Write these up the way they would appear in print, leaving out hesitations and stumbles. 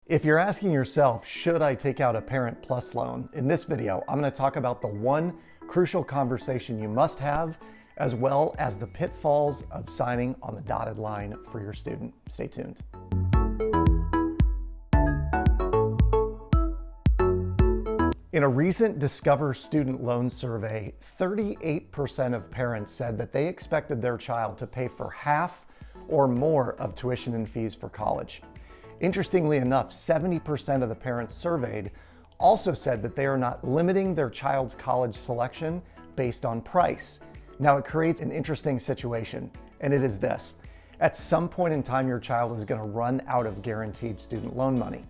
If you're asking yourself, should I take out a Parent Plus loan? In this video, I'm going to talk about the one crucial conversation you must have, as well as the pitfalls of signing on the dotted line for your student. Stay tuned. In a recent Discover student loan survey, 38% of parents said that they expected their child to pay for half or more of tuition and fees for college. Interestingly enough, 70% of the parents surveyed also said that they are not limiting their child's college selection based on price. Now, it creates an interesting situation, and it is this. At some point in time, your child is going to run out of guaranteed student loan money.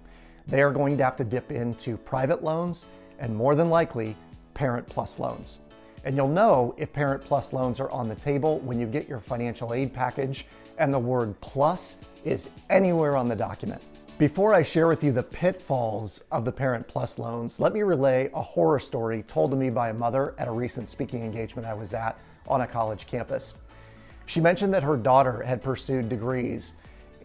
They are going to have to dip into private loans and, more than likely, Parent Plus loans. And you'll know if Parent Plus loans are on the table when you get your financial aid package and the word plus is anywhere on the document. Before I share with you the pitfalls of the Parent Plus loans, let me relay a horror story told to me by a mother at a recent speaking engagement I was at on a college campus. She mentioned that her daughter had pursued degrees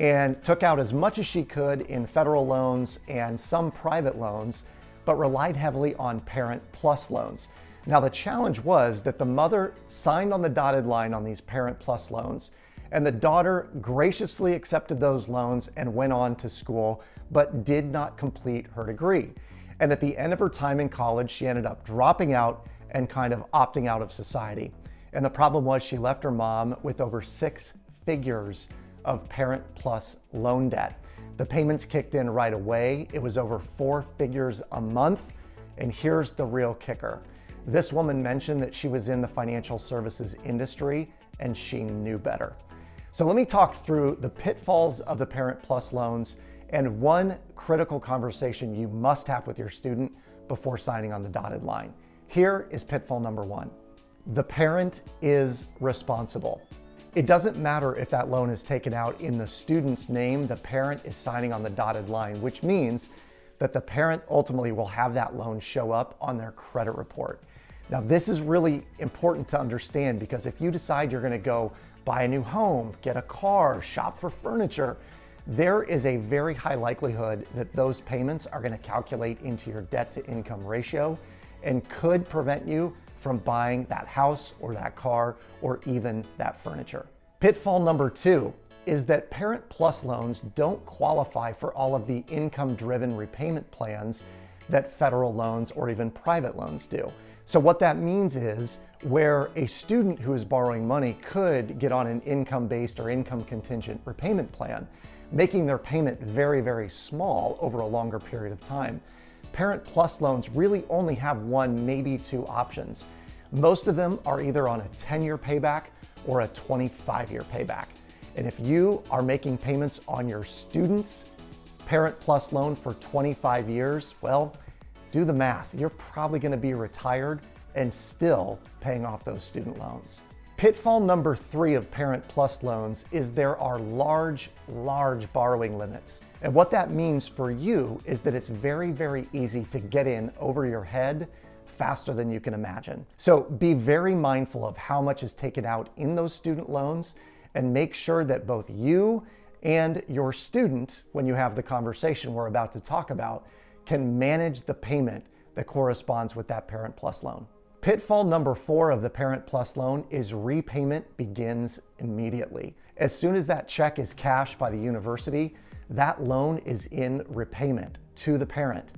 and took out as much as she could in federal loans and some private loans, but relied heavily on Parent Plus loans. Now, the challenge was that the mother signed on the dotted line on these Parent Plus loans, and the daughter graciously accepted those loans and went on to school, but did not complete her degree. And at the end of her time in college, she ended up dropping out and kind of opting out of society. And the problem was she left her mom with over 6 figures of Parent Plus loan debt. The payments kicked in right away. It was over 4 figures a month. And here's the real kicker. This woman mentioned that she was in the financial services industry and she knew better. So let me talk through the pitfalls of the Parent Plus loans and one critical conversation you must have with your student before signing on the dotted line. Here is pitfall number 1. The parent is responsible. It doesn't matter if that loan is taken out in the student's name, the parent is signing on the dotted line, which means that the parent ultimately will have that loan show up on their credit report. Now, this is really important to understand because if you decide you're going to go buy a new home, get a car, shop for furniture, there is a very high likelihood that those payments are going to calculate into your debt to income ratio and could prevent you from buying that house or that car or even that furniture. Pitfall number 2 is that Parent Plus loans don't qualify for all of the income-driven repayment plans that federal loans or even private loans do. So what that means is where a student who is borrowing money could get on an income-based or income-contingent repayment plan, making their payment very, very small over a longer period of time. Parent Plus loans really only have 1, maybe 2 options. Most of them are either on a 10-year payback or a 25-year payback. And if you are making payments on your student's Parent Plus loan for 25 years, well, do the math. You're probably going to be retired and still paying off those student loans. Pitfall number 3 of Parent Plus loans is there are large borrowing limits. And what that means for you is that it's very, very easy to get in over your head faster than you can imagine. So be very mindful of how much is taken out in those student loans and make sure that both you and your student, when you have the conversation we're about to talk about, can manage the payment that corresponds with that Parent Plus loan. Pitfall number 4 of the Parent Plus loan is repayment begins immediately. As soon as that check is cashed by the university, that loan is in repayment to the parent.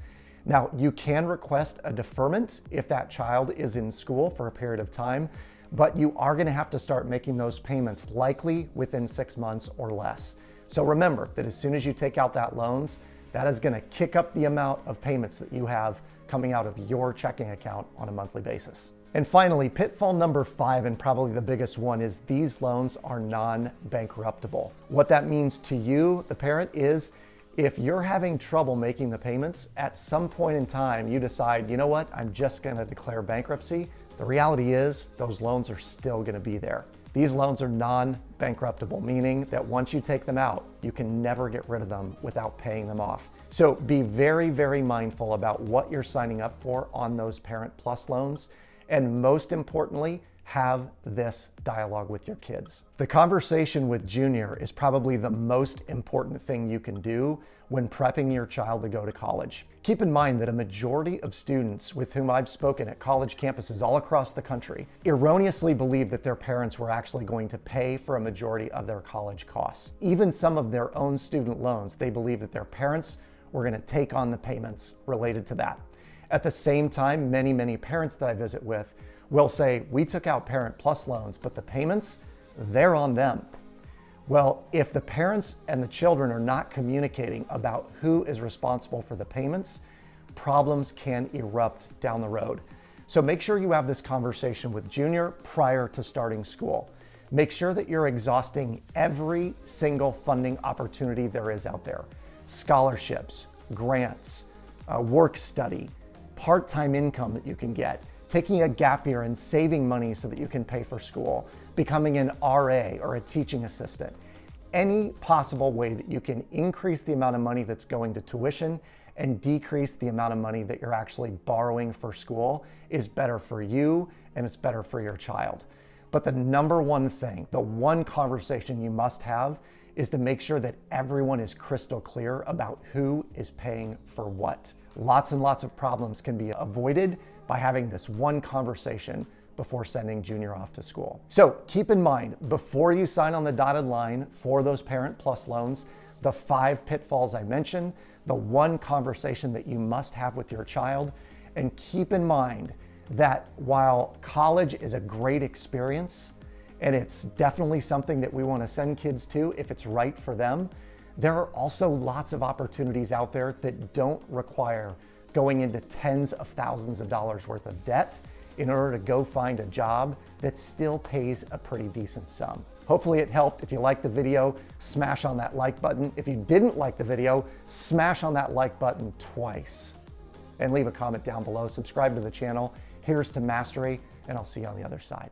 Now, you can request a deferment if that child is in school for a period of time, but you are going to have to start making those payments likely within 6 months or less. So remember that as soon as you take out that loans, that is going to kick up the amount of payments that you have coming out of your checking account on a monthly basis. And finally, pitfall number 5, and probably the biggest one, is these loans are non-bankruptable. What that means to you, the parent, is if you're having trouble making the payments, at some point in time you decide, you know what, I'm just going to declare bankruptcy. The reality is those loans are still going to be there. These loans are non-bankruptable, meaning that once you take them out, you can never get rid of them without paying them off. So be very, very mindful about what you're signing up for on those Parent Plus loans. And most importantly, have this dialogue with your kids. The conversation with Junior is probably the most important thing you can do when prepping your child to go to college. Keep in mind that a majority of students with whom I've spoken at college campuses all across the country erroneously believe that their parents were actually going to pay for a majority of their college costs. Even some of their own student loans, they believe that their parents were going to take on the payments related to that. At the same time, many parents that I visit with will say, we took out Parent Plus loans, but the payments, they're on them. Well, if the parents and the children are not communicating about who is responsible for the payments, problems can erupt down the road. So make sure you have this conversation with Junior prior to starting school. Make sure that you're exhausting every single funding opportunity there is out there. Scholarships, grants, work study, part-time income that you can get, taking a gap year and saving money so that you can pay for school, becoming an RA or a teaching assistant. Any possible way that you can increase the amount of money that's going to tuition and decrease the amount of money that you're actually borrowing for school is better for you and it's better for your child. But the number one thing, the one conversation you must have is to make sure that everyone is crystal clear about who is paying for what. Lots and lots of problems can be avoided by having this one conversation before sending Junior off to school. So keep in mind, before you sign on the dotted line for those Parent Plus loans, the 5 pitfalls I mentioned, the one conversation that you must have with your child, and keep in mind that while college is a great experience, and it's definitely something that we want to send kids to if it's right for them, there are also lots of opportunities out there that don't require going into tens of thousands of dollars worth of debt in order to go find a job that still pays a pretty decent sum. Hopefully it helped. If you liked the video, smash on that like button. If you didn't like the video, smash on that like button twice. And leave a comment down below. Subscribe to the channel. Here's to mastery, and I'll see you on the other side.